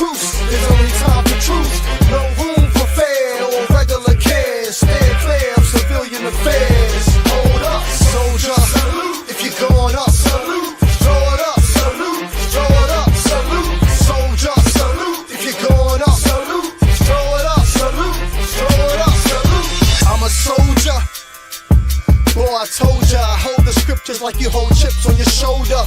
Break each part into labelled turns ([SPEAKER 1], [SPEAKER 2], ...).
[SPEAKER 1] truce. There's only time for truth. No room for fair or regular cares. Stand clear of civilian affairs. Hold up, soldier. Salute if you're going up. Salute. Throw it up. Salute. Throw it up. Salute. Soldier. Salute if you're going up. Salute. Throw it up. Salute. Throw it up. Salute. I'm a soldier. Boy, I told ya, I hold the scriptures like you hold chips on your shoulder.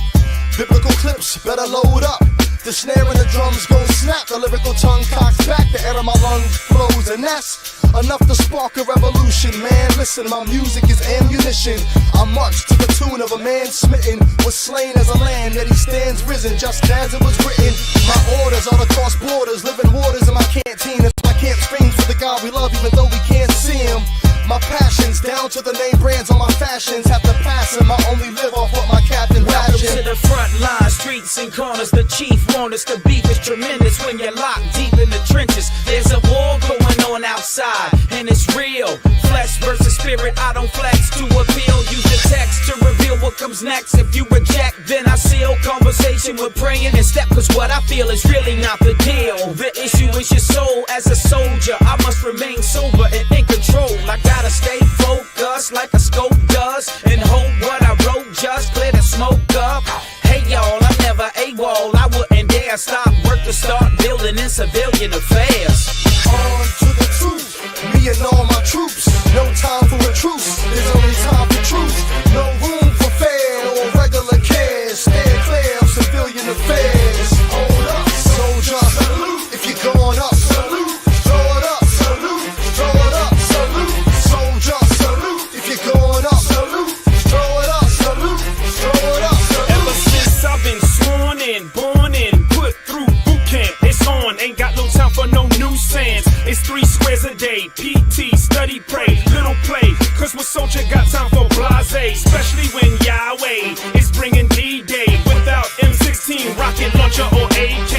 [SPEAKER 1] Biblical clips, better load up. The snare and the drums gon' snap. The lyrical tongue cocks back. The air of my lungs flows, and that's enough to spark a revolution. Man, listen, my music is ammunition. I march to the tune of a man smitten, was slain as a lamb, yet he stands risen, just as it was written. My orders are to cross borders, living waters in my canteen. It's my camp screams for the God we love, even though we can't see him. My passions, down to the name brands on my fashions, have to pass him. I only live off what my captain
[SPEAKER 2] Welcome
[SPEAKER 1] ration.
[SPEAKER 2] to the front line, streets and corners. The chief want us. The beef is tremendous when you're locked deep in the trenches. There's a war going on outside, and it's real. Flesh versus spirit, I don't flex to appeal. Use the text to reveal what comes next. If you reject, then I seal conversation with praying and step. Cause what I feel is really not the deal. The issue is your soul. As a soldier, I must remain sober and in control. I gotta stay focused like a scope does, and hope what I wrote just clear the smoke up. Hey y'all, I'm never AWOL. I wouldn't dare stop work to start building in civilian affairs.
[SPEAKER 1] On to the truth, me and all my troops. No time for a truce, there's only time for truth. No room for fair or regular cares. Stand clear of civilian affairs. Hold up, soldier. Salute if you're going up. Salute. Throw it up. Salute. Throw it up. Salute. Soldier. Salute if you're going up. Salute. Throw it up. Salute. Throw it up. Salute.
[SPEAKER 3] Ever since I've been sworn in, born in, put through boot camp, it's on. Ain't got no time for no nuisance. It's 3 squares a day. PT, study, pray, little play. Cause what soldier got time for blase? Especially when Yahweh is bringing D-Day without M16, rocket launcher, or AK.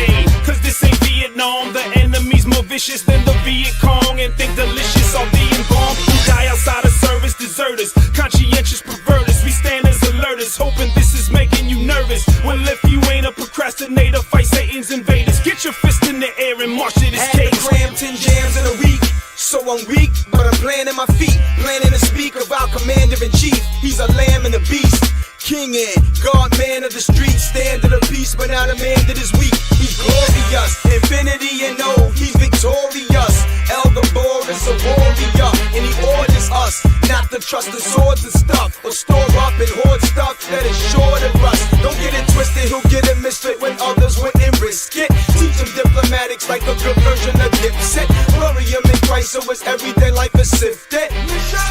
[SPEAKER 3] Cause this ain't Vietnam. The enemy's more vicious than the Viet Cong, and think delicious are being bombed. Who die outside of service, deserters, conscientious perverters. We stand as alerters, hoping this is making you nervous. Well, if you ain't a procrastinator, fight Satan's invaders. Get your fist in the air and march to this
[SPEAKER 4] Had
[SPEAKER 3] cage.
[SPEAKER 4] to cram 10 jams in a week, so I'm weak, but I'm planting my feet. Planning to speak about Commander-in-Chief. He's a lamb and a beast. King and God, man of the streets, stand in the peace, but not a man that is weak. He's glorious, infinity and no, he's victorious. El Gabor is a warrior, and he orders us not to trust in swords and stuff, or store up and hoard stuff that is sure to rust. Don't get it twisted, he'll get a misfit when others wouldn't risk it. Teach him diplomatics like a good version of Dipset. Glorium in Christ, so it's everyday life is sifted.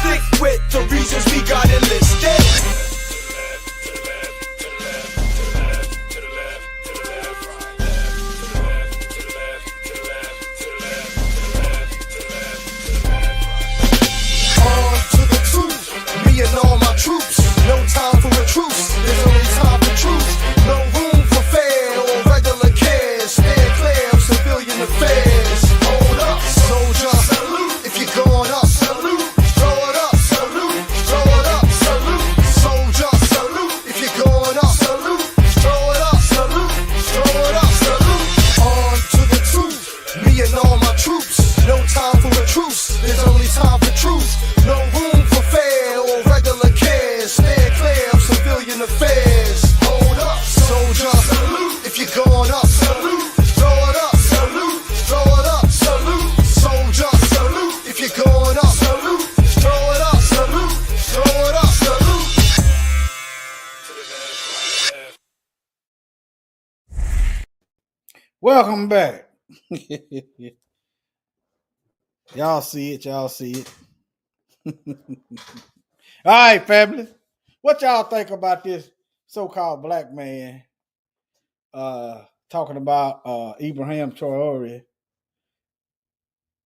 [SPEAKER 4] Stick with the reasons we got enlisted.
[SPEAKER 1] Me and all my troops, no time for a truce. There's only time for truth. No room for fair or regular cares. Stand clear of civilian affairs. Hold up, soldier. Salute if you're going up. Salute. Throw it up. Salute. Throw it up. Salute. Soldier. Salute if you're going up. Salute. Throw it up. Salute. Throw it up. Salute. On to the truth. Me and all my troops, no time for a truce. There's only time for truth. No room for fair or regular cares. Stand clear of civilian affairs. Hold up, soldier. Salute if you're going up. Salute. Throw it up. Salute. Throw it up. Salute. Soldier. Salute if you're going up. Salute. Throw it up. Salute. Throw it up. Salute.
[SPEAKER 5] Welcome back. Y'all see it. Y'all see it. All right, family. What y'all think about this so-called black man talking about Ibrahim Traore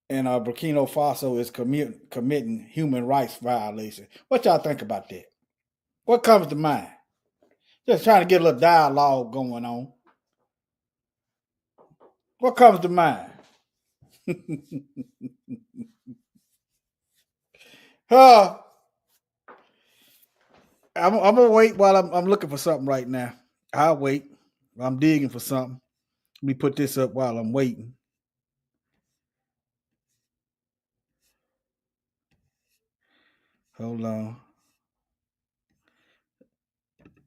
[SPEAKER 5] and Burkina Faso is committing human rights violation? What y'all think about that? What comes to mind? Just trying to get a little dialogue going on. What comes to mind? I'm gonna wait while I'm looking for something right now. I'll wait. I'm digging for something. Let me put this up while I'm waiting. Hold on.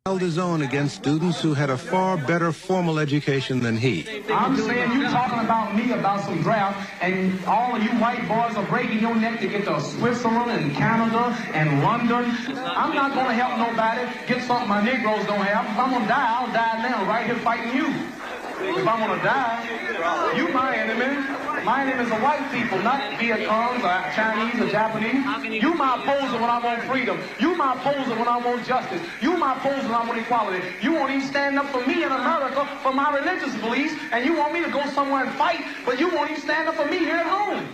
[SPEAKER 6] Held his own against students who had a far better formal education than he.
[SPEAKER 7] I'm saying you talking about me about some draft, and all of you white boys are breaking your neck to get to Switzerland and Canada and London. I'm not going to help nobody get something my Negroes don't have. If I'm going to die, I'll die now, right here fighting you. If I'm going to die, you my enemy. My enemy is the white people, not Viet Congs or Chinese or Japanese. You my opposer when I want freedom. You my opposer when I want justice. You my opposer when I want equality. You won't even stand up for me in America for my religious beliefs, and you want me to go somewhere and fight, but you won't even stand up for me here at home.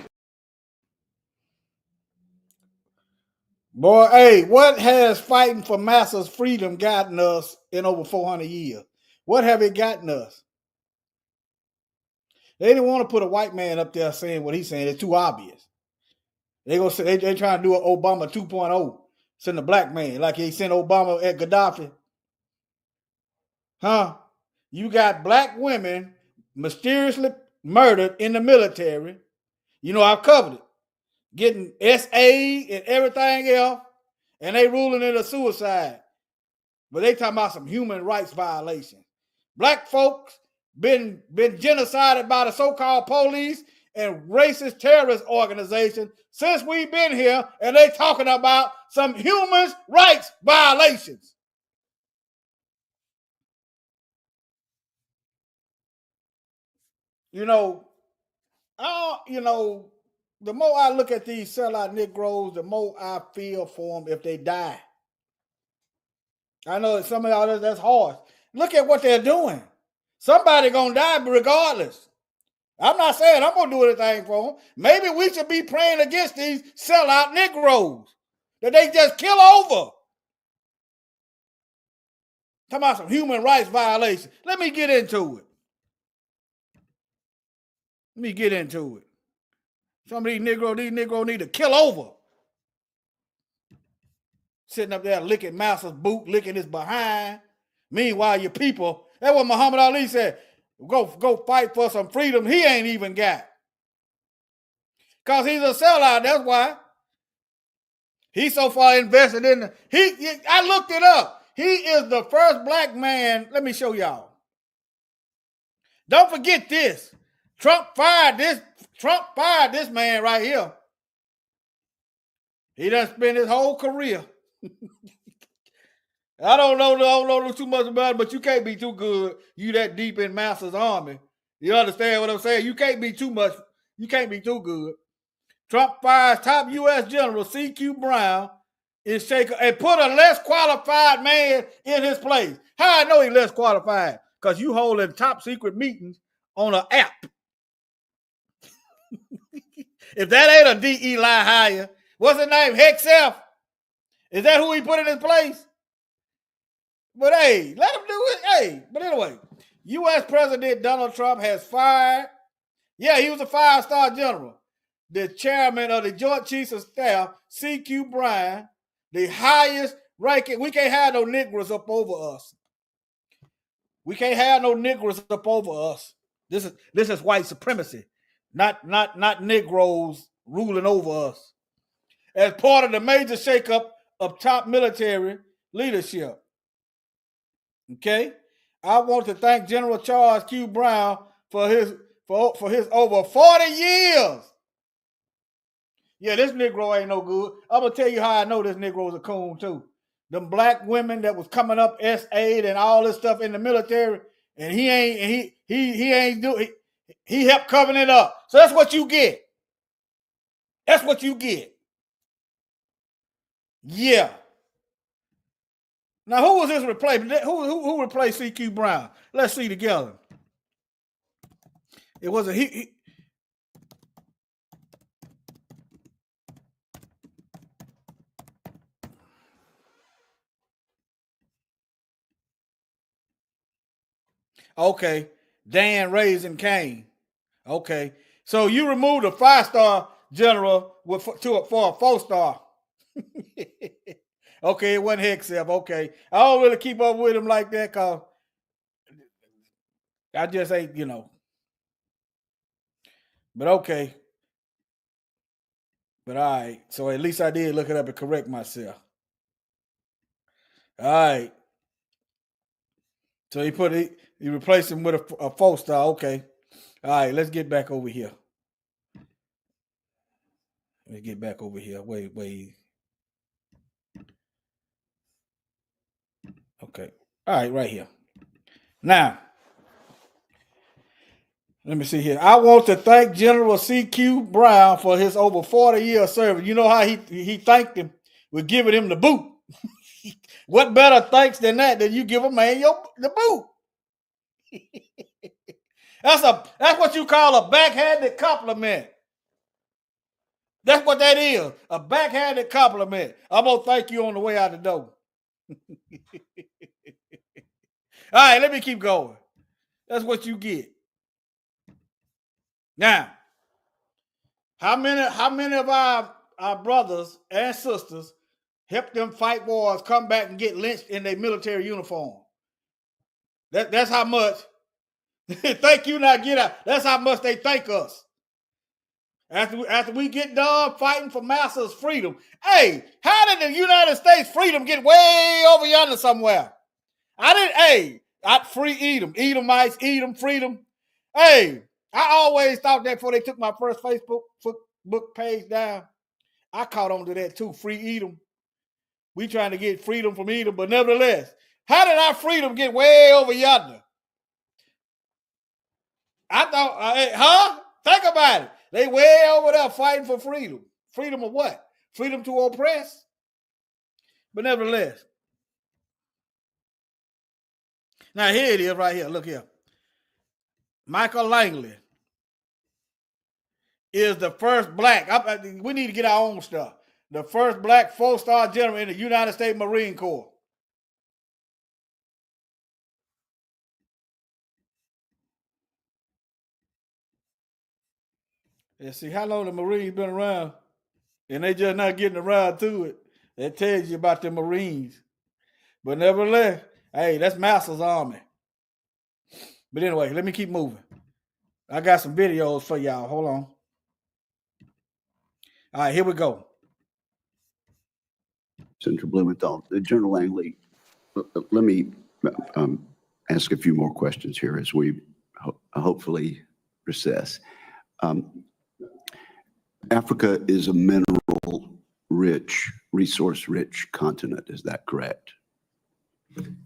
[SPEAKER 5] Boy, hey, what has fighting for masses' freedom gotten us in over 400 years? What have it gotten us? They didn't want to put a white man up there saying what he's saying. It's too obvious. They trying to do an Obama 2.0. Send a black man like he sent Obama at Gaddafi. Huh? You got black women mysteriously murdered in the military. You know, I've covered it. Getting SA and everything else, and they ruling it a suicide. But they talking about some human rights violation. Black folks been genocided by the so-called police and racist terrorist organizations since we've been here, and they talking about some human rights violations. You know, the more I look at these sellout Negroes, the more I feel for them if they die. I know some of y'all that's harsh. Look at what they're doing. Somebody gonna die regardless. I'm not saying I'm gonna do anything for them. Maybe we should be praying against these sellout Negroes that they just kill over. Talking about some human rights violations. Let me get into it. Some of these Negroes need to kill over. Sitting up there licking Master's boot, licking his behind. Meanwhile, your people, that's what Muhammad Ali said, go fight for some freedom he ain't even got. Because he's a sellout, that's why. He's so far invested in I looked it up. He is the first black man. Let me show y'all. Don't forget this. Trump fired this man right here. He done spent his whole career. I don't know too much about it, but you can't be too good. You that deep in Master's army. You understand what I'm saying? You can't be too much. You can't be too good. Trump fires top U.S. General C.Q. Brown in Shaker and put a less qualified man in his place. How I know he's less qualified? Because you holding top secret meetings on an app. If that ain't a D.E. lie hire, what's his name? Hexelf? Is that who he put in his place? But hey, let him do it. Hey, but anyway, U.S. President Donald Trump has fired. Yeah, he was a 5-star general. The chairman of the Joint Chiefs of Staff, C.Q. Bryan, the highest ranking. We can't have no Negroes up over us. We can't have no Negroes up over us. This is white supremacy, not Negroes ruling over us. As part of the major shakeup of top military leadership. Okay, I want to thank General Charles Q. Brown for his over 40 years. Yeah, this Negro ain't no good. I'm gonna tell you how I know this Negro's a coon too. Them black women that was coming up S8 and all this stuff in the military, and he helped covering it up. So that's what you get. That's what you get. Yeah. Now, who was his replacement? Who replaced C.Q. Brown? Let's see together. It wasn't he. Okay, Dan Raisin Kane. Okay, so you removed a 5-star general for a 4-star. Okay, it wasn't Hexelf. Okay, I don't really keep up with him like that because I just ain't, But okay. But all right. So at least I did look it up and correct myself. All right. So he replaced him with a 4-star. Okay. All right. Let's get back over here. Let's get back over here. Wait. Okay. All right. Right here. Now, let me see here. I want to thank General C.Q. Brown for his over 40 years of service. You know how he thanked him with giving him the boot. What better thanks than that than you give a man the boot? That's what you call a backhanded compliment. That's what that is. A backhanded compliment. I'm gonna thank you on the way out the door. All right, let me keep going. That's what you get. Now, how many of our brothers and sisters help them fight wars, come back and get lynched in their military uniform? That's how much. Thank you, not get out. That's how much they thank us. After we get done fighting for master's freedom. Hey, how did the United States freedom get way over yonder somewhere? Free Edomites, Edom, freedom. Hey, I always thought that before they took my first Facebook page down. I caught on to that too, free Edom. We trying to get freedom from Edom, but nevertheless, how did our freedom get way over yonder? I thought, think about it. They way over there fighting for freedom. Freedom of what? Freedom to oppress? But nevertheless. Now here it is right here. Look here. Michael Langley is the first black. We need to get our own stuff. The first black 4-star general in the United States Marine Corps. And see how long the Marines been around, and they just not getting around to it. That tells you about the Marines. But nevertheless, hey, that's Master's Army. But anyway, let me keep moving. I got some videos for y'all. Hold on. All right, here we go.
[SPEAKER 8] Senator Blumenthal, General Langley, let me ask a few more questions here as we hopefully recess. Africa is a mineral-rich, resource-rich continent. Is that correct?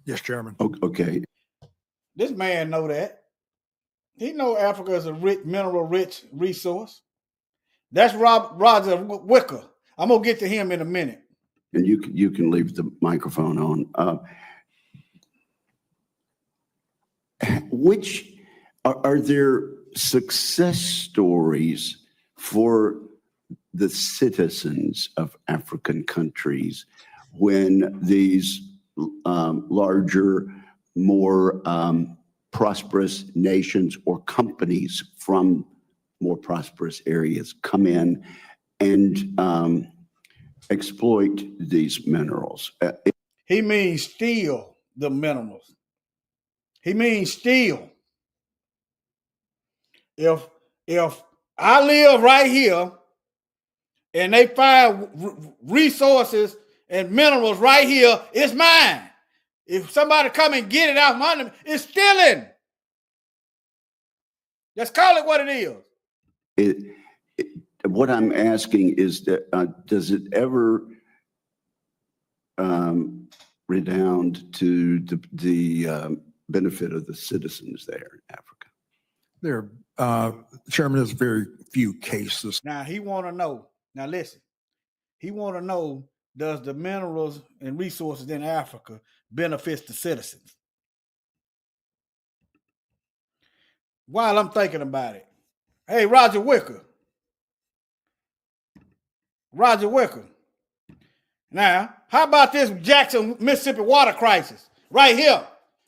[SPEAKER 9] Yes, Chairman.
[SPEAKER 8] Okay.
[SPEAKER 5] This man know that. He know Africa is a mineral-rich resource. That's Roger Wicker. I'm gonna get to him in a minute.
[SPEAKER 8] And you can leave the microphone on. Which are there success stories for the citizens of African countries when these larger, more prosperous nations or companies from more prosperous areas come in and exploit these minerals?
[SPEAKER 5] He means steal the minerals. He means steal. If I live right here and they find resources and minerals right here, it's mine. If somebody come and get it out from under me, it's stealing. Let's call it what it is.
[SPEAKER 8] What I'm asking is that does it ever redound to the benefit of the citizens there in Africa?
[SPEAKER 9] There, Chairman, there's very few cases.
[SPEAKER 5] Now he want to know. Now listen, he want to know: does the minerals and resources in Africa benefit the citizens? While I'm thinking about it, hey, Roger Wicker. Now, how about this Jackson, Mississippi water crisis right here?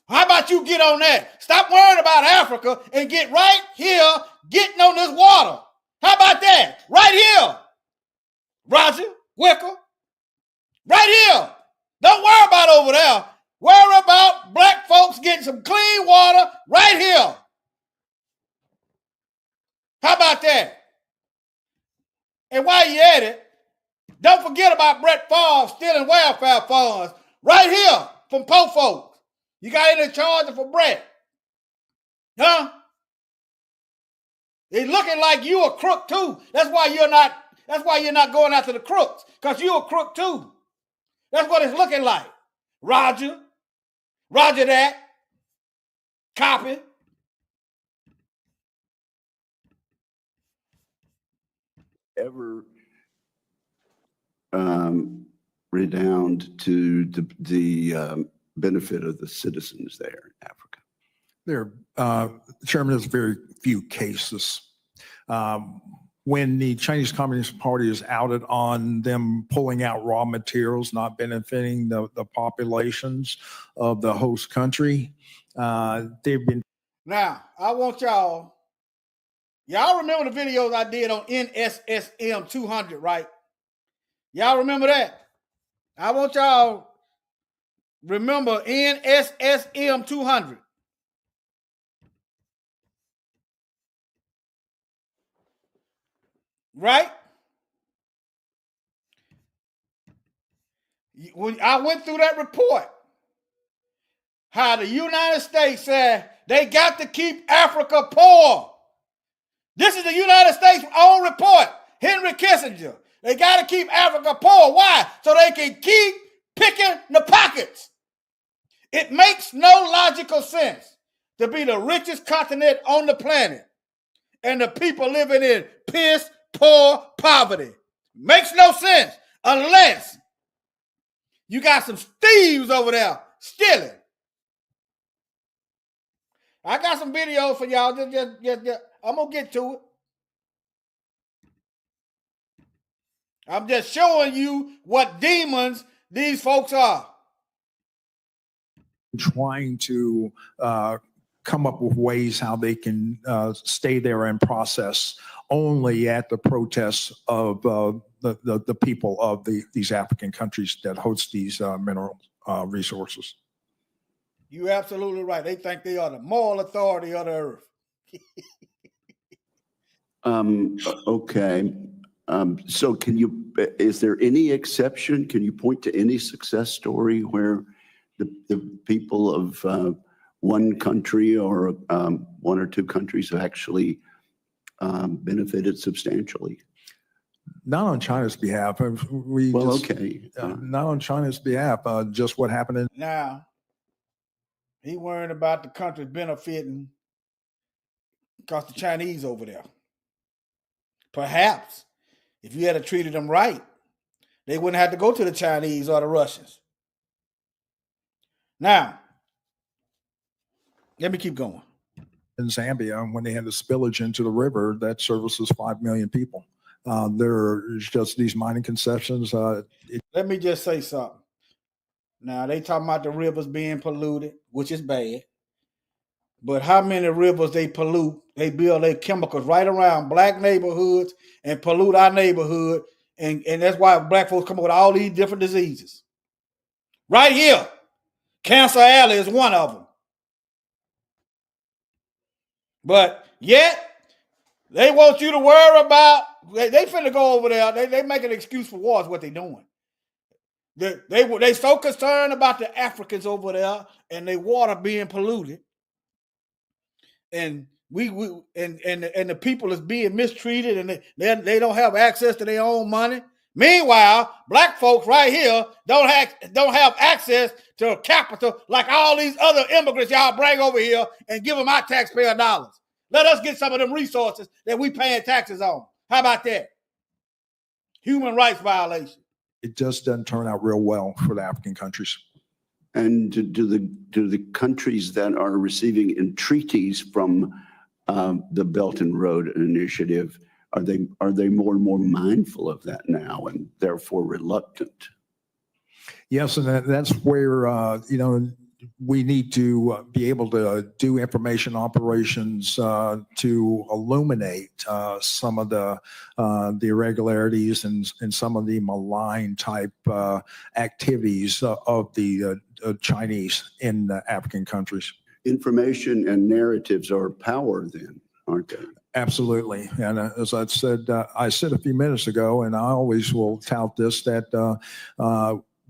[SPEAKER 5] How about you get on that? Stop worrying about Africa and get right here getting on this water. How about that? Right here. Roger Wicker. Right here. Don't worry about over there. Worry about black folks getting some clean water right here. How about that? And while you're at it, don't forget about Brett Favre stealing welfare funds right here from poor folks. You got any charges for Brett? Huh? It's looking like you a crook too. That's why you're not going after the crooks, because you a crook too. That's what it's looking like. Roger that. Copy.
[SPEAKER 8] Ever redound to the benefit of the citizens there in Africa?
[SPEAKER 9] Chairman, there's very few cases. When the Chinese Communist Party is outed on them pulling out raw materials, not benefiting the populations of the host country, they've been.
[SPEAKER 5] Now, I want y'all remember the videos I did on NSSM 200, right? Y'all remember that? I want y'all remember NSSM 200. Right? When I went through that report, how the United States said they got to keep Africa poor. This is the United States' own report. Henry Kissinger. They got to keep Africa poor. Why? So they can keep picking the pockets. It makes no logical sense to be the richest continent on the planet and the people living in piss poor poverty. Makes no sense unless you got some thieves over there stealing. I got some videos for y'all. Just, I'm going to get to it. I'm just showing you what demons these folks are.
[SPEAKER 9] Trying to come up with ways how they can stay there and process only at the protests of the people of these African countries that host these mineral resources.
[SPEAKER 5] You're absolutely right. They think they are the moral authority of the earth.
[SPEAKER 8] Okay. So is there any exception? Can you point to any success story where the people of one country or one or two countries have actually benefited substantially?
[SPEAKER 9] Not on China's behalf. Not on China's behalf. Just what happened in.
[SPEAKER 5] Now, he worried about the country benefiting because the Chinese over there. Perhaps if you had treated them right, they wouldn't have to go to the Chinese or the Russians. Now, let me keep going.
[SPEAKER 9] In Zambia, when they had the spillage into the river that services 5 million people, there's just these mining concessions.
[SPEAKER 5] Let me just say something. Now, they talking about the rivers being polluted, which is bad. But how many rivers they pollute? They build their chemicals right around black neighborhoods and pollute our neighborhood. And that's why black folks come up with all these different diseases. Right here. Cancer Alley is one of them. But yet, they want you to worry about, they finna go over there. They make an excuse for war is what they doing. They so concerned about the Africans over there and their water being polluted. And and the people is being mistreated and they don't have access to their own money. Meanwhile, black folks right here don't have access to capital like all these other immigrants y'all bring over here and give them our taxpayer dollars. Let us get some of them resources that we paying taxes on. How about that? Human rights violation.
[SPEAKER 9] It just doesn't turn out real well for the African countries.
[SPEAKER 8] And do the countries that are receiving entreaties from the Belt and Road Initiative, are they more and more mindful of that now and therefore reluctant?
[SPEAKER 9] Yes, and that's where we need to be able to do information operations to illuminate some of the irregularities and some of the malign type activities of the Chinese in the African countries.
[SPEAKER 8] Information and narratives are power then. aren't they?
[SPEAKER 9] Absolutely. And as I said a few minutes ago, and I always will tout this, that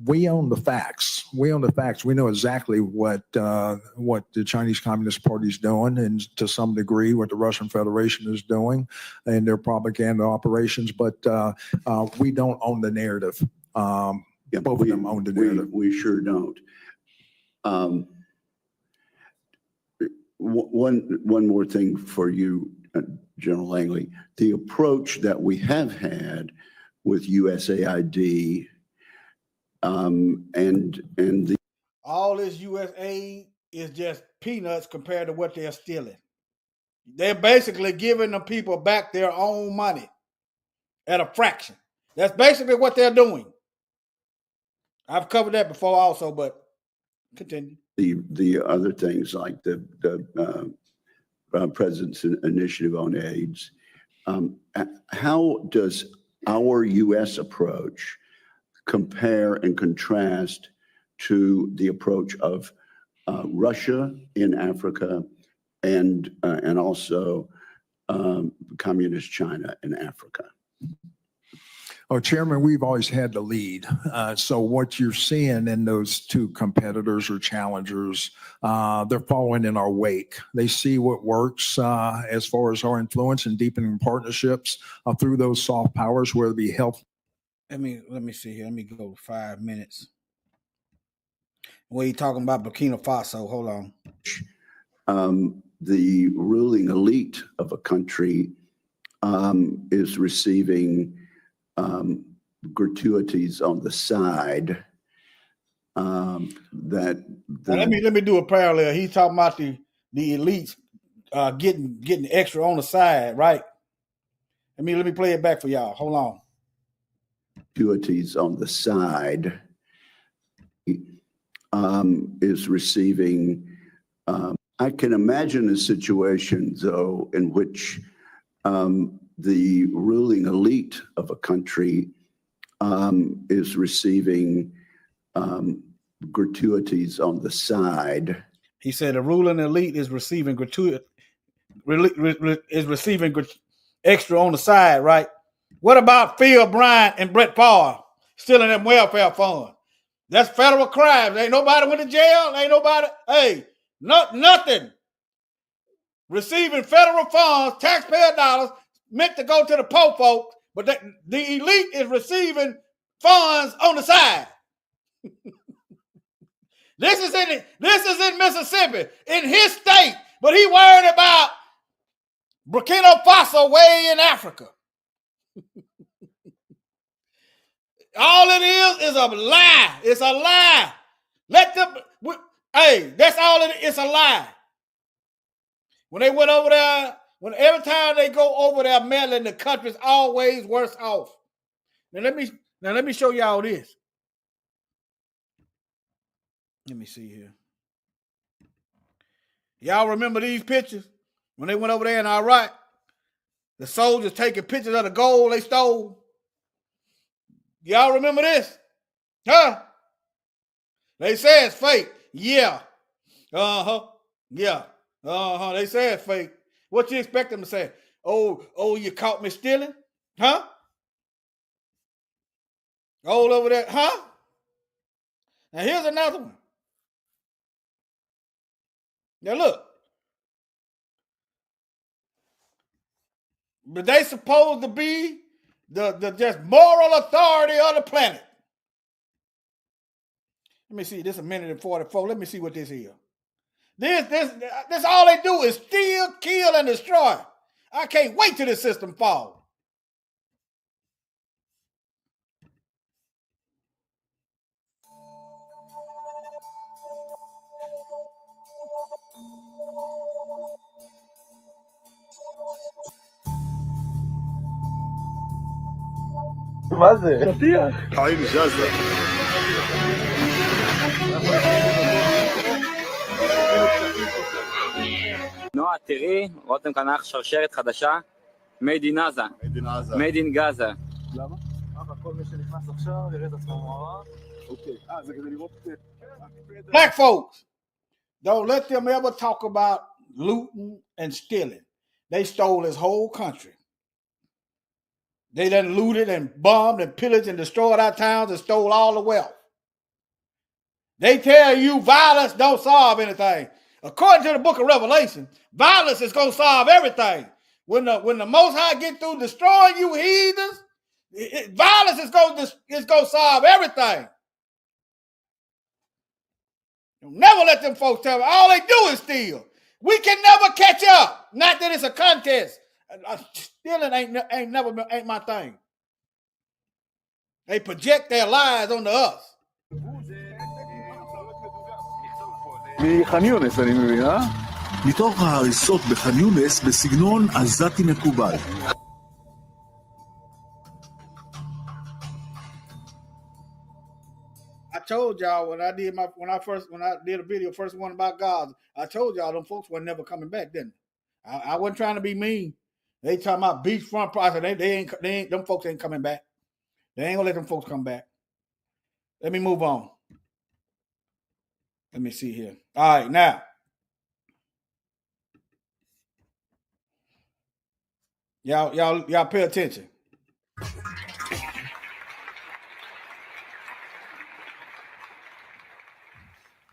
[SPEAKER 9] we own the facts. We own the facts. We know exactly what the Chinese Communist Party is doing, and to some degree what the Russian Federation is doing and their propaganda operations. But we don't own the narrative.
[SPEAKER 8] Yeah,
[SPEAKER 9] Both of them own the narrative.
[SPEAKER 8] We sure don't. One more thing for you, General Langley. The approach that we have had with USAID and the
[SPEAKER 5] all this U.S. aid is just peanuts compared to what they're stealing. They're basically giving the people back their own money at a fraction. That's basically what they're doing. I've covered that before also, but continue.
[SPEAKER 8] The other things like the President's Initiative on AIDS. How does our U.S. approach compare and contrast to the approach of Russia in Africa and also Communist China in Africa?
[SPEAKER 9] Oh, Chairman, we've always had the lead. So what you're seeing in those two competitors or challengers, they're following in our wake. They see what works as far as our influence and deepening partnerships through those soft powers, whether it be health.
[SPEAKER 5] Let me see here. Let me go 5 minutes. What are you talking about Burkina Faso? Hold
[SPEAKER 8] on. The ruling elite of a country is receiving gratuities on the side. Let
[SPEAKER 5] me do a parallel. He's talking about the elites getting extra on the side, right? Let me play it back for y'all. Hold on.
[SPEAKER 8] Gratuities on the side is receiving. I can imagine a situation, though, in which the ruling elite of a country is receiving gratuities on the side.
[SPEAKER 5] He said the ruling elite is receiving extra on the side, right? What about Phil Bryant and Brett Favre stealing them welfare funds? That's federal crimes. Ain't nobody went to jail. Ain't nobody. Hey, nothing. Receiving federal funds, taxpayer dollars, meant to go to the poor folks, but the elite is receiving funds on the side. This is in Mississippi, in his state, but he worried about Burkina Faso way in Africa. All it is a lie. It's a lie. That's all it is. It's a lie. When they went over there, every time they go over there, Maryland, the country's always worse off. Now let me show y'all this. Let me see here. Y'all remember these pictures? When they went over there in Iraq, the soldiers taking pictures of the gold they stole. Y'all remember this? Huh? They say it's fake. Yeah. Uh-huh. Yeah. Uh-huh. They say it's fake. What you expect them to say? Oh, you caught me stealing? Huh? All over there, huh? Now here's another one. Now look. But they supposed to be the just moral authority of the planet. Let me see. This is 1:44. Let me see what this is. This all they do is steal, kill, and destroy. I can't wait till this system falls.
[SPEAKER 10] מה זה? שטיח.
[SPEAKER 1] حبيبي جازة.
[SPEAKER 10] נועה, תראי, רותם כאן אח שרשרת חדשה, made in Gaza. made in Gaza.
[SPEAKER 1] למה? כל מי שנכנס עכשיו יראה את עצמו מוארך. אוקיי. זה כדי לראות את...
[SPEAKER 5] Black folks, don't let them ever talk about looting and stealing. They stole his whole country. They done looted and bombed and pillaged and destroyed our towns and stole all the wealth. They tell you violence don't solve anything. According to the book of Revelation, violence is going to solve everything. When the Most High get through destroying you heathens, violence is going to solve everything. Never let them folks tell me all they do is steal. We can never catch up. Not that it's a contest. Stealing ain't my thing. They project their lies onto us.
[SPEAKER 11] מח'אן יונס אני מבין, אה? מתוך ההריסות בח'אן יונס בסגנון עזתי מקובל.
[SPEAKER 5] I told y'all when I did a video first one about God, I told y'all them folks were never coming back, didn't I? I wasn't trying to be mean. They talking about beachfront project. They ain't them folks ain't coming back. They ain't gonna let them folks come back. Let me move on. Let me see here. All right, now. Y'all pay attention.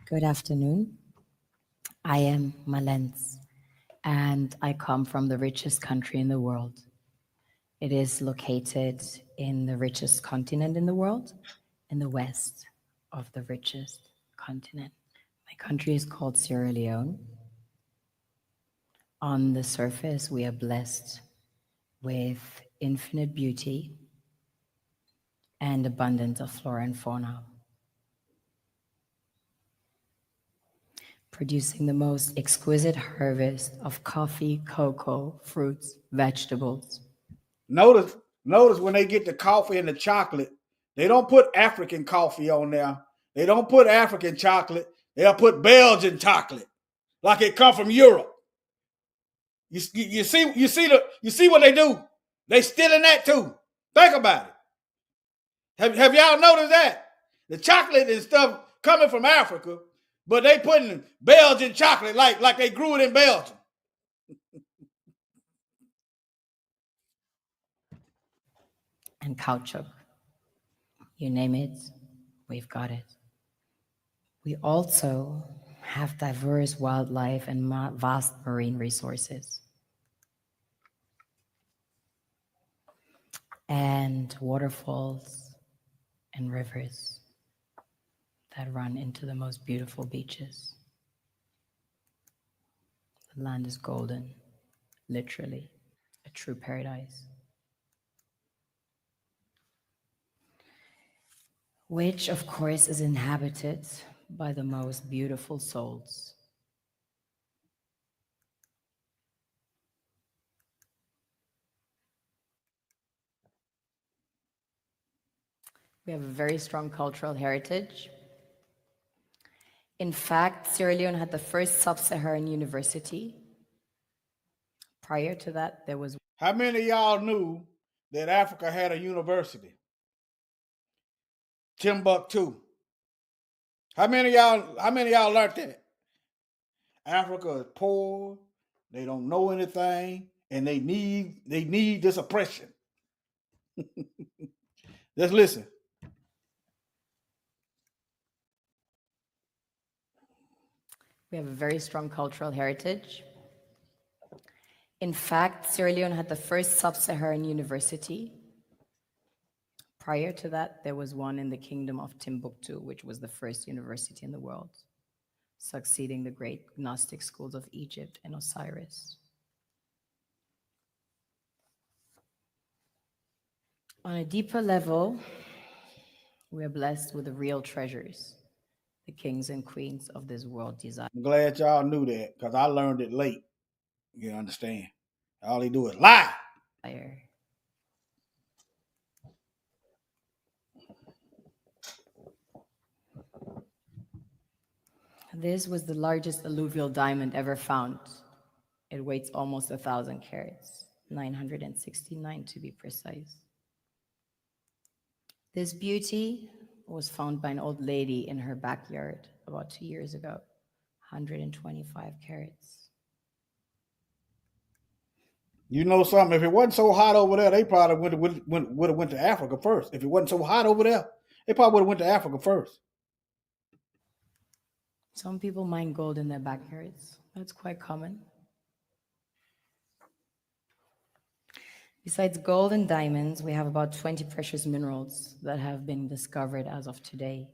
[SPEAKER 12] Good afternoon. I am Malens, and I come from the richest country in the world. It is located in the richest continent in the world, in the west of the richest continent. My country is called Sierra Leone. On the surface, we are blessed with infinite beauty and abundance of flora and fauna, producing the most exquisite harvest of coffee, cocoa, fruits, vegetables.
[SPEAKER 5] Notice when they get the coffee and the chocolate, they don't put African coffee on there. They don't put African chocolate. They'll put Belgian chocolate, like it come from Europe. You see what they do? They stealing that too. Think about it. Have y'all noticed that? The chocolate and stuff coming from Africa, but they putting Belgian chocolate like they grew it in Belgium.
[SPEAKER 12] And caoutchouc. You name it, we've got it. We also have diverse wildlife and vast marine resources. And waterfalls and rivers that run into the most beautiful beaches. The land is golden, literally, a true paradise. Which, of course, is inhabited by the most beautiful souls. We have a very strong cultural heritage. In fact, Sierra Leone had the first sub-Saharan university. Prior to that, there was...
[SPEAKER 5] How many of y'all knew that Africa had a university? Timbuktu. How many of y'all learned that? Africa is poor, they don't know anything, and they need this oppression. Just listen.
[SPEAKER 12] We have a very strong cultural heritage. In fact, Sierra Leone had the first sub-Saharan university. Prior to that, there was one in the kingdom of Timbuktu, which was the first university in the world, succeeding the great Gnostic schools of Egypt and Osiris. On a deeper level, we are blessed with the real treasures the kings and queens of this world desire.
[SPEAKER 5] I'm glad y'all knew that, because I learned it late. You understand? All they do is lie.
[SPEAKER 12] This was the largest alluvial diamond ever found. It weighs almost 1,000 carats, 969 to be precise. This beauty was found by an old lady in her backyard about 2 years ago, 125 carats.
[SPEAKER 5] You know something? If it wasn't so hot over there, they probably would have went to Africa first. If it wasn't so hot over there, they probably would have went to Africa first.
[SPEAKER 12] Some people mine gold in their backyards. That's quite common. Besides gold and diamonds, we have about 20 precious minerals that have been discovered as of today.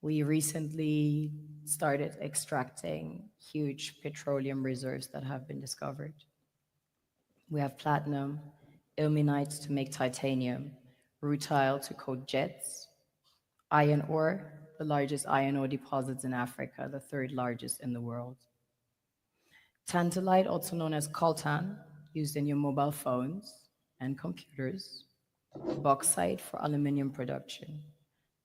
[SPEAKER 12] We recently started extracting huge petroleum reserves that have been discovered. We have platinum, ilmenite to make titanium, rutile to coat jets, iron ore, the largest iron ore deposits in Africa, the third largest in the world. Tantalite, also known as coltan, used in your mobile phones and computers. Bauxite for aluminum production.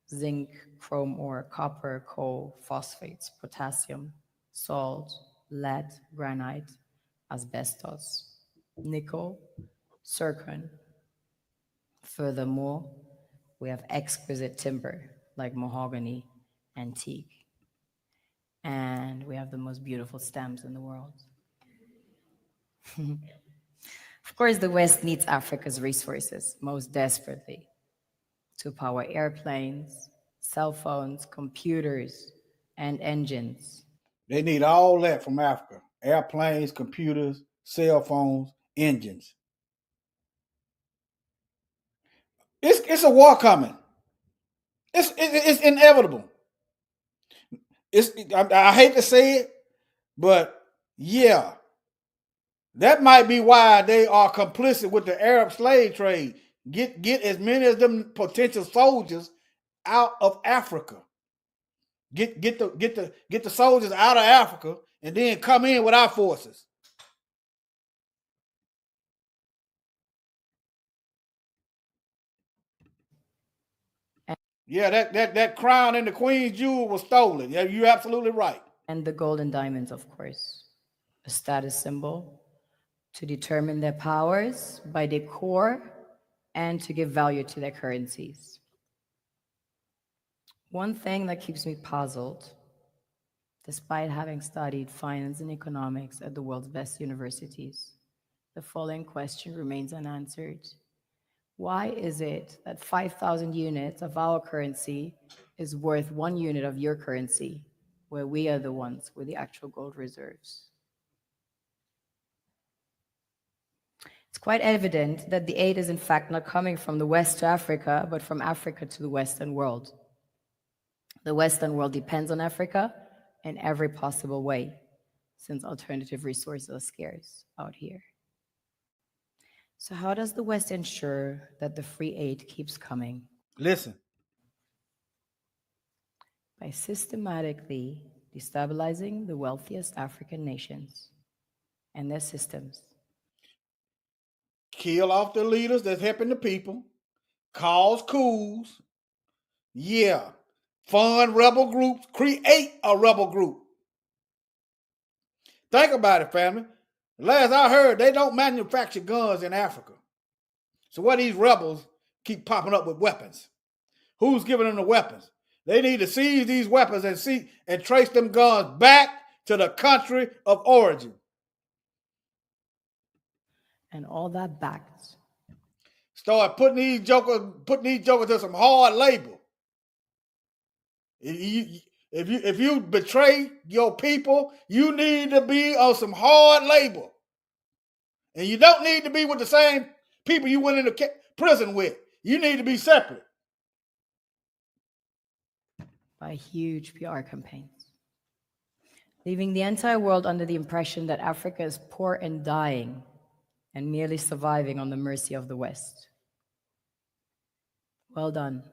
[SPEAKER 12] Zinc, chrome ore, copper, coal, phosphates, potassium, salt, lead, granite, asbestos, nickel, zircon. Furthermore, we have exquisite timber like mahogany, antique, and we have the most beautiful stamps in the world. Of course, the West needs Africa's resources most desperately to power airplanes, cell phones, computers, and engines.
[SPEAKER 5] They need all that from Africa: airplanes, computers, cell phones, engines. It's a war coming. It's inevitable. I hate to say it, but yeah, that might be why they are complicit with the Arab slave trade. Get as many of them potential soldiers out of Africa. Get the soldiers out of Africa and then come in with our forces. Yeah, that crown and the queen's jewel was stolen. Yeah, you're absolutely right.
[SPEAKER 12] And the gold and diamonds, of course, a status symbol to determine their powers by their core and to give value to their currencies. One thing that keeps me puzzled, despite having studied finance and economics at the world's best universities, the following question remains unanswered. Why is it that 5,000 units of our currency is worth 1 unit of your currency, where we are the ones with the actual gold reserves? It's quite evident that the aid is in fact not coming from the West to Africa, but from Africa to the Western world. The Western world depends on Africa in every possible way, since alternative resources are scarce out here. So how does the West ensure that the free aid keeps coming?
[SPEAKER 5] Listen.
[SPEAKER 12] By systematically destabilizing the wealthiest African nations and their systems.
[SPEAKER 5] Kill off the leaders that's helping the people, cause coups, yeah, fund rebel groups, create a rebel group. Think about it, family. Last I heard, they don't manufacture guns in Africa. So why these rebels keep popping up with weapons? Who's giving them the weapons? They need to seize these weapons and trace them guns back to the country of origin.
[SPEAKER 12] And all that backed.
[SPEAKER 5] Start putting these jokers to some hard labor. If you betray your people, you need to be on some hard labor. And you don't need to be with the same people you went into prison with. You need to be separate.
[SPEAKER 12] By huge PR campaigns, leaving the entire world under the impression that Africa is poor and dying and merely surviving on the mercy of the West. Well done,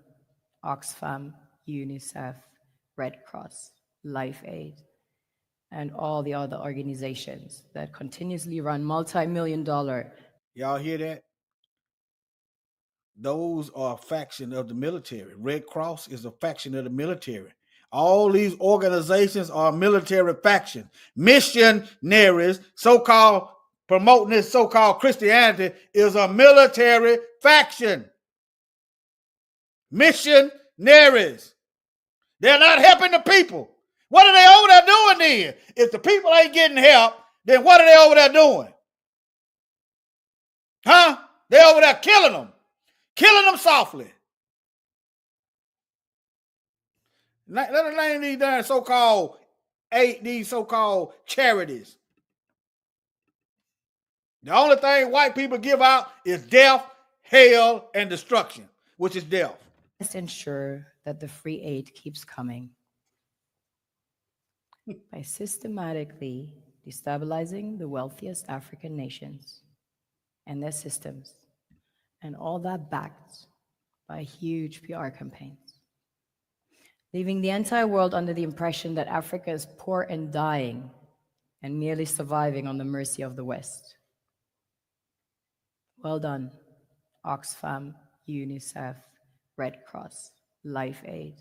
[SPEAKER 12] Oxfam, UNICEF, Red Cross, Life Aid, and all the other organizations that continuously run multi-million-dollar.
[SPEAKER 5] Y'all hear that? Those are a faction of the military. Red Cross is a faction of the military. All these organizations are military factions. Missionaries, so-called promoting this so-called Christianity, is a military faction. Missionaries. They're not helping the people. What are they over there doing then? If the people ain't getting help, then what are they over there doing? Huh? They over there killing them softly. Let us name these darn so-called charities. The only thing white people give out is death, hell, and destruction, which is death.
[SPEAKER 12] Let's ensure that the free aid keeps coming by systematically destabilizing the wealthiest African nations and their systems, and all that backed by huge PR campaigns, leaving the entire world under the impression that Africa is poor and dying and merely surviving on the mercy of the West. Well done, Oxfam, UNICEF, Red Cross, Life Aid,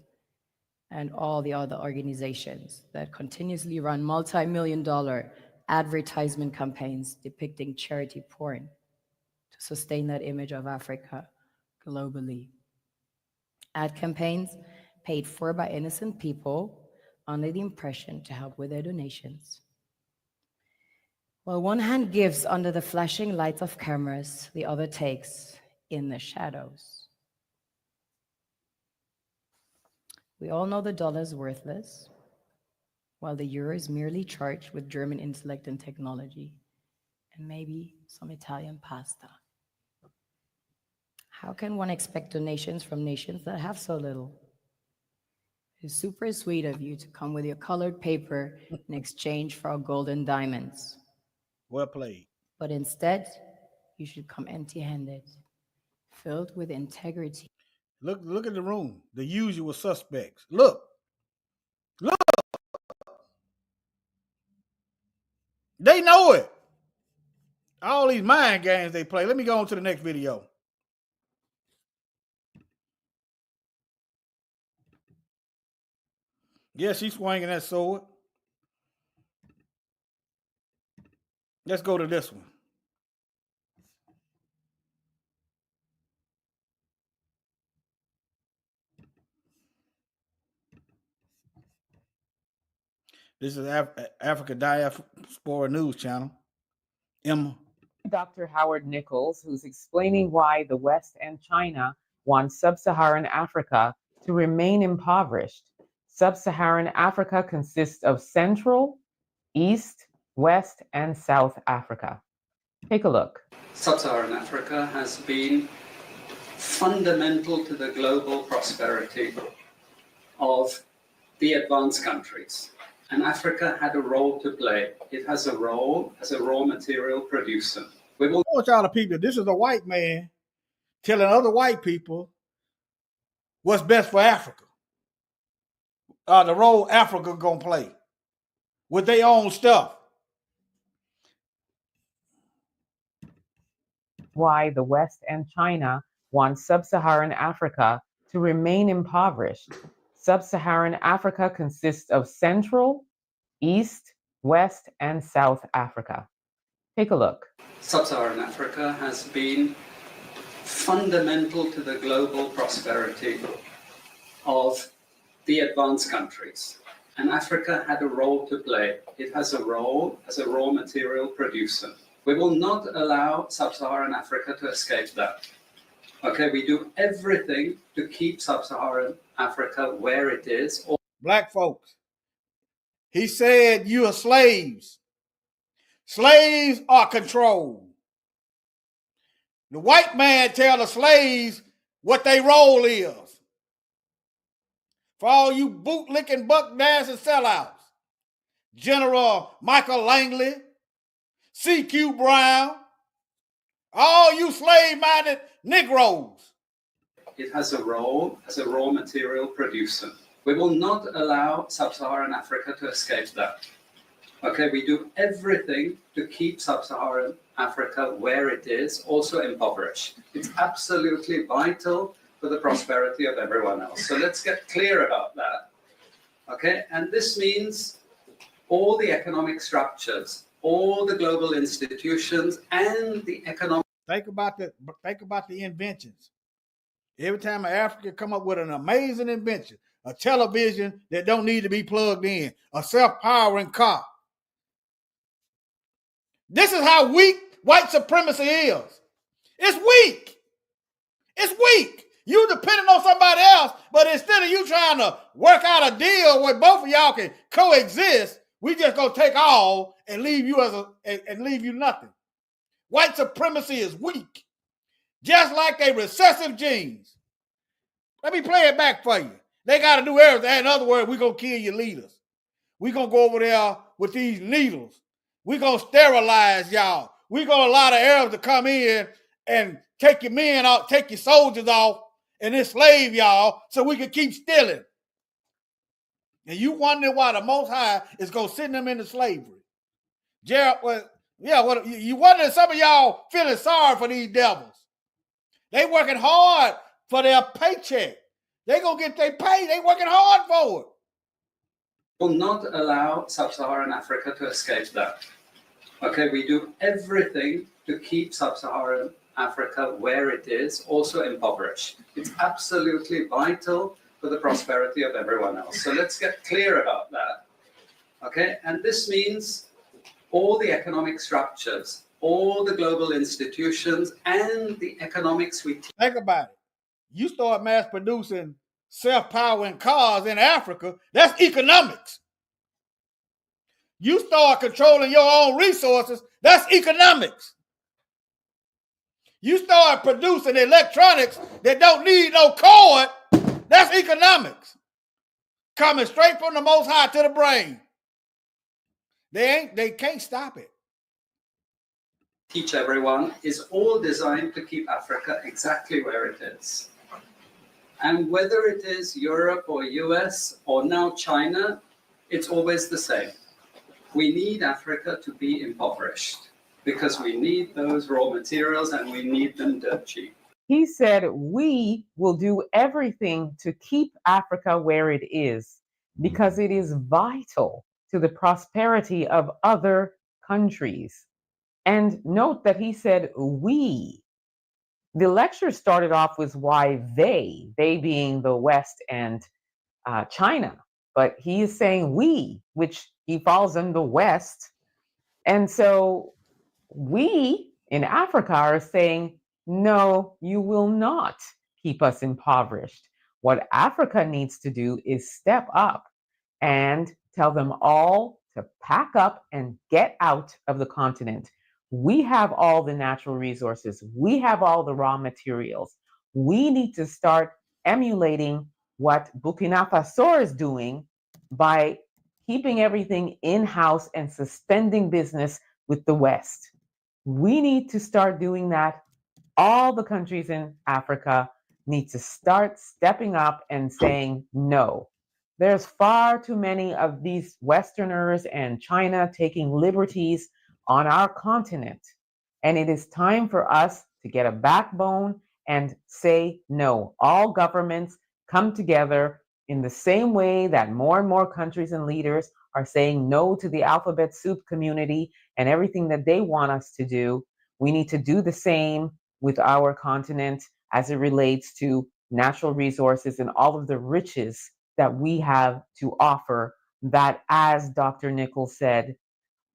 [SPEAKER 12] and all the other organizations that continuously run multi-million-dollar advertisement campaigns depicting charity porn to sustain that image of Africa globally. Ad campaigns paid for by innocent people under the impression to help with their donations. While one hand gives under the flashing lights of cameras, the other takes in the shadows. We all know the dollar is worthless, while the euro is merely charged with German intellect and technology, and maybe some Italian pasta. How can one expect donations from nations that have so little? It's super sweet of you to come with your colored paper in exchange for our gold and diamonds.
[SPEAKER 5] Well played.
[SPEAKER 12] But instead, you should come empty-handed, filled with integrity.
[SPEAKER 5] Look at the room. The usual suspects. Look. They know it. All these mind games they play. Let me go on to the next video. Yeah, she's swinging that sword. Let's go to this one. This is Africa Diaspora News Channel. Emma.
[SPEAKER 13] Dr. Howard Nichols, who's explaining why the West and China want sub-Saharan Africa to remain impoverished. Sub-Saharan Africa consists of Central, East, West, and South Africa. Take a look.
[SPEAKER 14] Sub-Saharan Africa has been fundamental to the global prosperity of the advanced countries. And Africa had a role to play. It has a role as a raw material producer.
[SPEAKER 5] I want y'all to people, this is a white man telling other white people what's best for Africa. The role Africa gonna play with their own stuff.
[SPEAKER 13] Why the West and China want sub-Saharan Africa to remain impoverished. Sub-Saharan Africa consists of Central, East, West, and South Africa. Take a look.
[SPEAKER 14] Sub-Saharan Africa has been fundamental to the global prosperity of the advanced countries. And Africa had a role to play. It has a role as a raw material producer. We will not allow Sub-Saharan Africa to escape that. Okay, we do everything to keep Sub-Saharan Africa where it is.
[SPEAKER 5] Black folks, he said you are slaves. Slaves are controlled. The white man tell the slaves what their role is. For all you bootlicking, buck dancing sellouts, General Michael Langley, C.Q. Brown, all you slave-minded Negroes.
[SPEAKER 14] It has a role as a raw material producer. We will not allow Sub-Saharan Africa to escape that. Okay, we do everything to keep Sub-Saharan Africa where it is, also impoverished. It's absolutely vital for the prosperity of everyone else. So let's get clear about that. Okay, and this means all the economic structures, all the global institutions, and the economic.
[SPEAKER 5] Think about the inventions. Every time Africa come up with an amazing invention, a television that don't need to be plugged in, a self-powering car. This is how weak white supremacy is. It's weak. It's weak. You depending on somebody else, but instead of you trying to work out a deal where both of y'all can coexist, we just gonna take all and leave you and leave you nothing. White supremacy is weak, just like they recessive genes. Let me play it back for you. They got to do everything. In other words, we're gonna kill your leaders. We're gonna go over there with these needles. We're gonna sterilize y'all. We're gonna allow the Arabs to come in and take your men out, take your soldiers off, and enslave y'all so we can keep stealing. And you wonder why the Most High is going to send them into slavery. Gerald, you wonder if some of y'all feeling sorry for these devils. They working hard for their paycheck. They going to get their pay. They working hard for it.
[SPEAKER 14] Will not allow sub-Saharan Africa to escape that. Okay, we do everything to keep sub-Saharan Africa where it is, also impoverished. It's absolutely vital for the prosperity of everyone else. So let's get clear about that. Okay, and this means all the economic structures, all the global institutions, and the economics we
[SPEAKER 5] think about it. You start mass producing self-powering cars in Africa, that's economics. You start controlling your own resources, that's economics. You start producing electronics that don't need no cord, that's economics. Coming straight from the Most High to the brain. They can't stop it.
[SPEAKER 14] teach everyone is all designed to keep Africa exactly where it is. And whether it is Europe or US or now China, it's always the same. We need Africa to be impoverished because we need those raw materials and we need them dirt cheap.
[SPEAKER 13] He said, we will do everything to keep Africa where it is because it is vital to the prosperity of other countries. And note that he said, we. The lecture started off with why they being the West and China, but he is saying we, which he falls in the West. And so we in Africa are saying, no, you will not keep us impoverished. What Africa needs to do is step up and tell them all to pack up and get out of the continent. We have all the natural resources. We have all the raw materials. We need to start emulating what Burkina Faso is doing by keeping everything in-house and suspending business with the West. We need to start doing that. All the countries in Africa need to start stepping up and saying no. There's far too many of these Westerners and China taking liberties on our continent. And it is time for us to get a backbone and say no. All governments come together in the same way that more and more countries and leaders are saying no to the alphabet soup community and everything that they want us to do. We need to do the same with our continent as it relates to natural resources and all of the riches that we have to offer that, as Dr. Nichols said,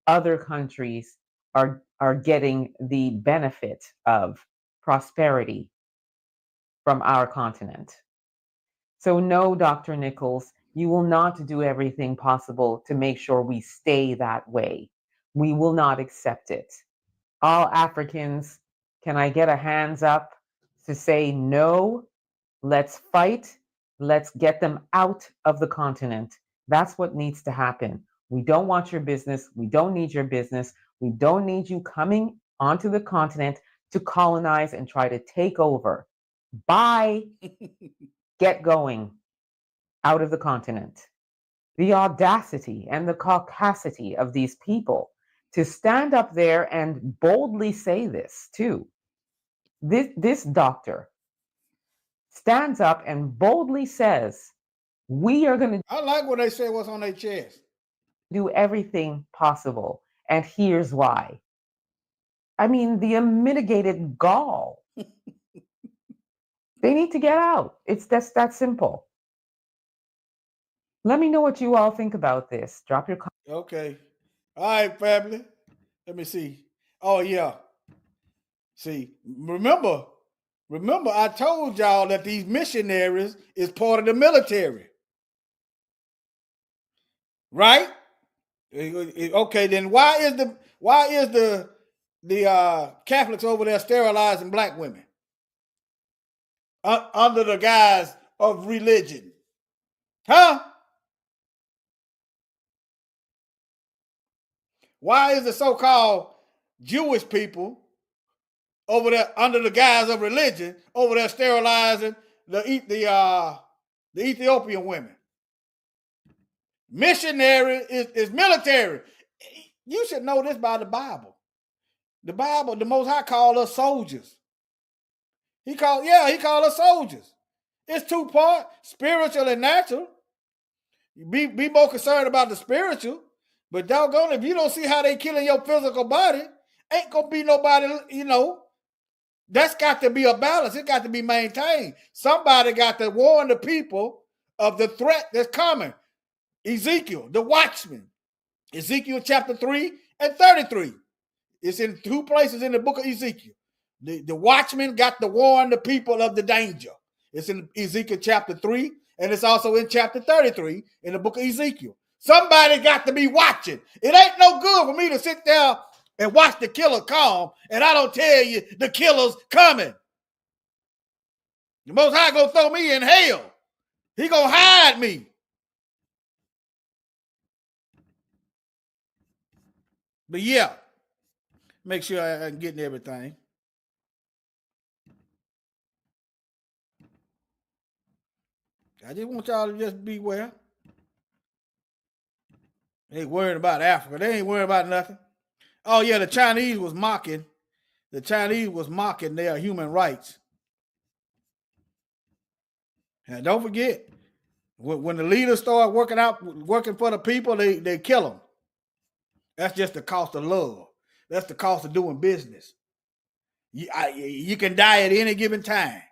[SPEAKER 13] other countries are getting the benefit of prosperity from our continent. So no, Dr. Nichols, you will not do everything possible to make sure we stay that way. We will not accept it. All Africans, can I get a hands up to say no? Let's fight. Let's get them out of the continent. That's what needs to happen. We don't want your business. We don't need your business. We don't need you coming onto the continent to colonize and try to take over. Bye. Get going out of the continent. The audacity and the caucasity of these people to stand up there and boldly say this too. This doctor stands up and boldly says, we are going to...
[SPEAKER 5] I like what they say, what's on their chest.
[SPEAKER 13] Do everything possible. And here's why. I mean, the unmitigated gall. They need to get out. It's just that simple. Let me know what you all think about this. Drop your comments.
[SPEAKER 5] Okay. All right, family. Let me see. Oh, yeah. See, remember I told y'all that these missionaries is part of the military. Right? Okay, then why is the Catholics over there sterilizing black women under the guise of religion? Huh? Why is the so-called Jewish people over there under the guise of religion over there sterilizing the Ethiopian women? Missionary is military. You should know this by the Bible. The Bible, the Most High called us soldiers. He called us soldiers. It's two parts, spiritual and natural. Be more concerned about the spiritual. But doggone, if you don't see how they killing your physical body, ain't gonna be nobody, that's got to be a balance. It got to be maintained. Somebody got to warn the people of the threat that's coming. Ezekiel, the watchman. Ezekiel chapter 3 and 33. It's in two places in the book of Ezekiel. The watchman got to warn the people of the danger. It's in Ezekiel chapter 3, and it's also in chapter 33 in the book of Ezekiel. Somebody got to be watching. It ain't no good for me to sit there and watch the killer come, and I don't tell you the killer's coming. The Most High gonna throw me in hell. He gonna hide me. But yeah, make sure I'm getting everything. I just want y'all to just beware. They ain't worried about Africa. They ain't worried about nothing. Oh yeah, the Chinese was mocking. The Chinese was mocking their human rights. And don't forget, when the leaders start working for the people, they kill them. That's just the cost of love. That's the cost of doing business. You can die at any given time.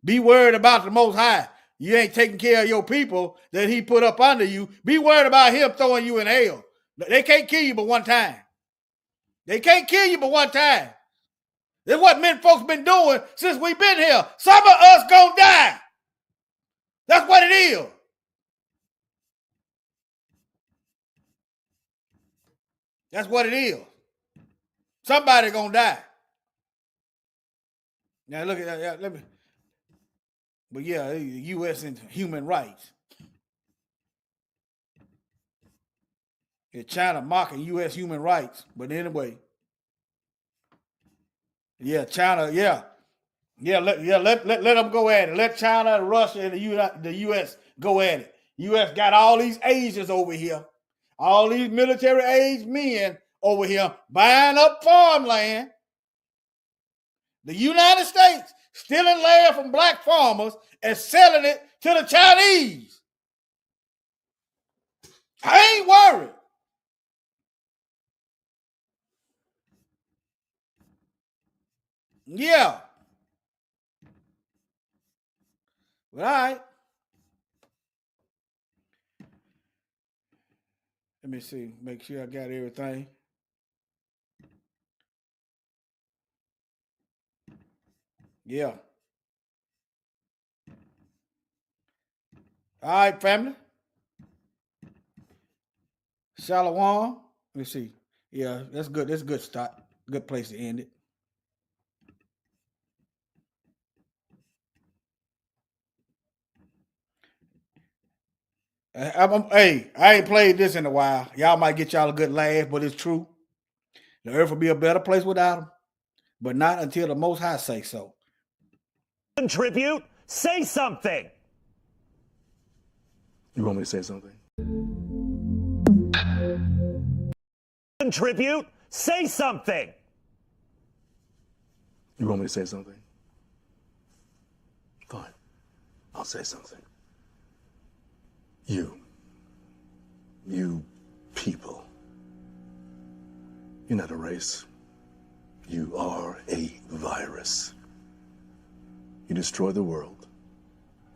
[SPEAKER 5] Be worried about the Most High. You ain't taking care of your people that he put up under you. Be worried about him throwing you in hell. They can't kill you but one time. They can't kill you but one time. That's what men folks been doing since we've been here. Some of us gonna die. That's what it is. That's what it is. Somebody gonna die. Now look at that. Let me. But yeah, the U.S. and human rights. China mocking U.S. human rights. But anyway. Yeah, China, yeah. Let them go at it. Let China, Russia, and the U.S. go at it. U.S. got all these Asians over here. All these military-aged men over here buying up farmland. The United States stealing land from black farmers and selling it to the Chinese. I ain't worried. Yeah. But all right. Let me see. Make sure I got everything. Yeah. All right, family. Shalom. Let me see. Yeah, that's good. That's a good start. Good place to end it. Hey, I ain't played this in a while. Y'all might get y'all a good laugh, but it's true. The earth will be a better place without them, but not until the Most High say so.
[SPEAKER 15] Contribute? Say something.
[SPEAKER 11] You want me to say something?
[SPEAKER 15] Contribute? Say something.
[SPEAKER 11] You want me to say something? Fine. I'll say something. You people. You're not a race. You are a virus. You destroy the world.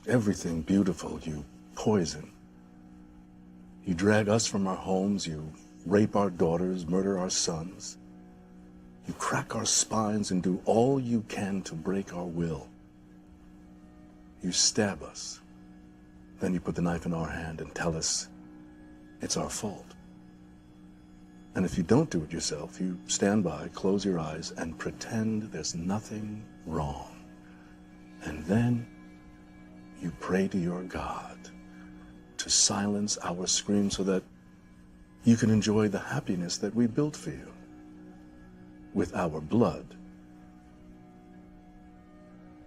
[SPEAKER 11] Everything beautiful you poison. You drag us from our homes. You rape our daughters, murder our sons. You crack our spines and do all you can to break our will. You stab us. Then you put the knife in our hand and tell us it's our fault. And if you don't do it yourself, you stand by, close your eyes, and pretend there's nothing wrong. And then you pray to your God to silence our screams so that you can enjoy the happiness that we built for you with our blood.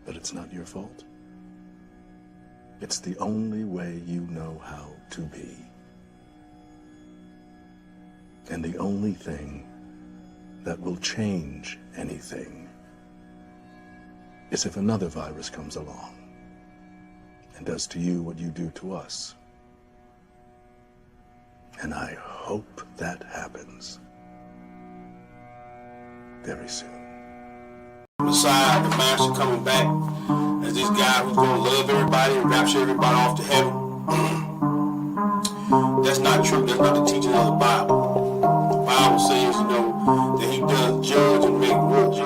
[SPEAKER 11] But it's not your fault. It's the only way you know how to be. And the only thing that will change anything is if another virus comes along and does to you what you do to us. And I hope that happens very soon.
[SPEAKER 16] Messiah, the Master, coming back as this guy who's going to love everybody and rapture everybody off to heaven. That's not true. That's not the teaching of the Bible. The Bible says, that he does judge and make rules.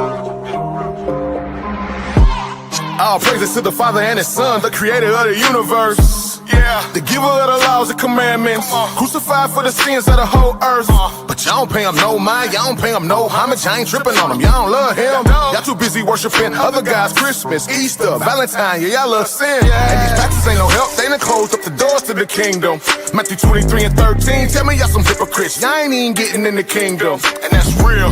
[SPEAKER 17] All praises to the Father and His Son, the creator of the universe. Yeah, the giver of the laws and commandments, crucified for the sins of the whole earth. But y'all don't pay him no mind, y'all don't pay him no homage. I ain't tripping on him, y'all don't love him. Y'all too busy worshiping other guys, Christmas, Easter, Valentine, yeah, y'all love sin. And these pastors ain't no help, they done closed up the doors to the kingdom. Matthew 23 and 13, tell me y'all some hypocrites, y'all ain't even getting in the kingdom. And that's real,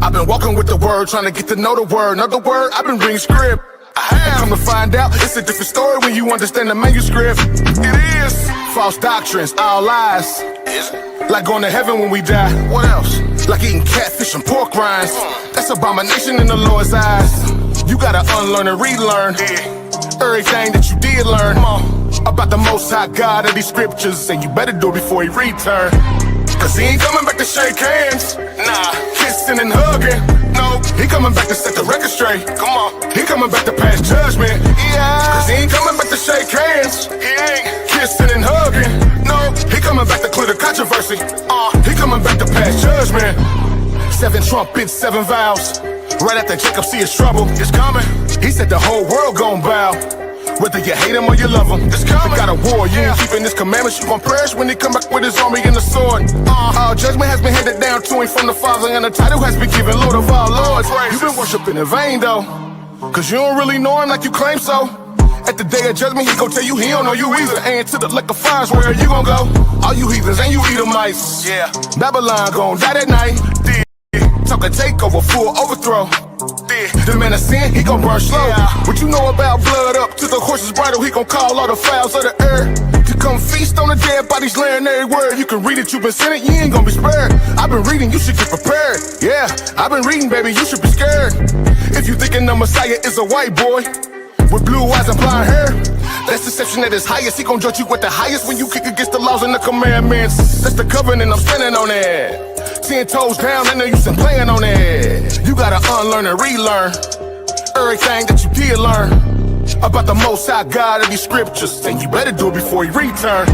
[SPEAKER 17] I've been walking with the word, trying to get to know the word. Another word, I've been reading script. I have come to find out it's a different story when you understand the manuscript. It is false doctrines, all lies. Like going to heaven when we die. What else? Like eating catfish and pork rinds. That's abomination in the Lord's eyes. You gotta unlearn and relearn everything that you did learn about the Most High God of these scriptures, and you better do it before He return. Cause He ain't coming back to shake hands. Nah, kissing and hugging. No, He coming back to set the record straight. Come on, He coming back to pass judgment. Yeah, cause He ain't coming back to shake hands. He ain't kissing and hugging. No, He coming back to clear the controversy. He coming back to pass judgment. 7 trumpets, 7 vows. Right after Jacob see his trouble, it's coming. He said the whole world gon' bow. Whether you hate him or you love him, it's coming. We got a war, you ain't keeping His commandments, you gon' perish when He come back with His army and the sword. All judgment has been handed down to Him from the Father, and the title has been given Lord of all lords. You've been worshiping in vain though, cause you don't really know Him like you claim so. At the day of judgment, He gon' tell you He don't know you either. And to the liquor fires, where you gon' go? All you heathens and you Edomites. Yeah, Babylon gon' die that night. Talk a takeover, full overthrow. The man of sin, he gon' burn slow. What you know about blood up to the horse's bridle? He gon' call all the fowls of the air to come feast on the dead bodies, laying every word. You can read it, you been sinning, you ain't gon' be spared. I've been reading, you should get prepared. Yeah, I've been reading, baby, you should be scared. If you thinking the Messiah is a white boy with blue eyes and blonde hair, that's deception at its highest. He gon' judge you with the highest when you kick against the laws and the commandments. That's the covenant, I'm standing on it. 10 toes down, ain't no use in playing on it. You gotta unlearn and relearn everything that you did learn about the Most High God of these scriptures, and you better do it before He return.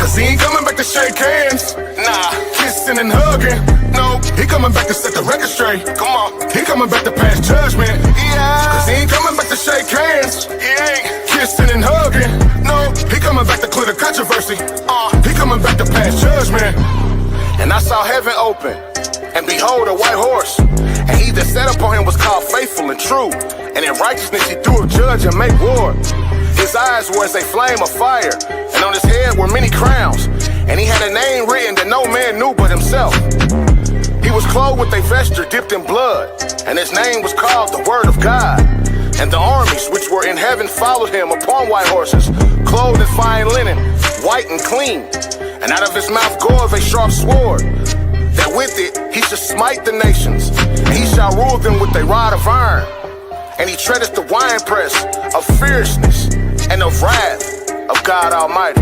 [SPEAKER 17] Cause He ain't coming back to shake hands. Nah, kissing and hugging. No, He coming back to set the record straight. Come on, He coming back to pass judgment. Yeah, cause He ain't coming back to shake hands. He ain't kissing and hugging. No, He coming back to clear the controversy. He coming back to pass judgment. And I saw heaven open, and behold a white horse. And He that sat upon Him was called faithful and true. And in righteousness He doeth judge and make war. His eyes were as a flame of fire, and on His head were many crowns. And He had a name written that no man knew but Himself. He was clothed with a vesture dipped in blood, and His name was called the Word of God. And the armies which were in heaven followed Him upon white horses, clothed in fine linen, white and clean. And out of His mouth goeth a sharp sword, that with it He shall smite the nations. And He shall rule them with a rod of iron. And He treadeth the winepress of fierceness and of wrath of God Almighty.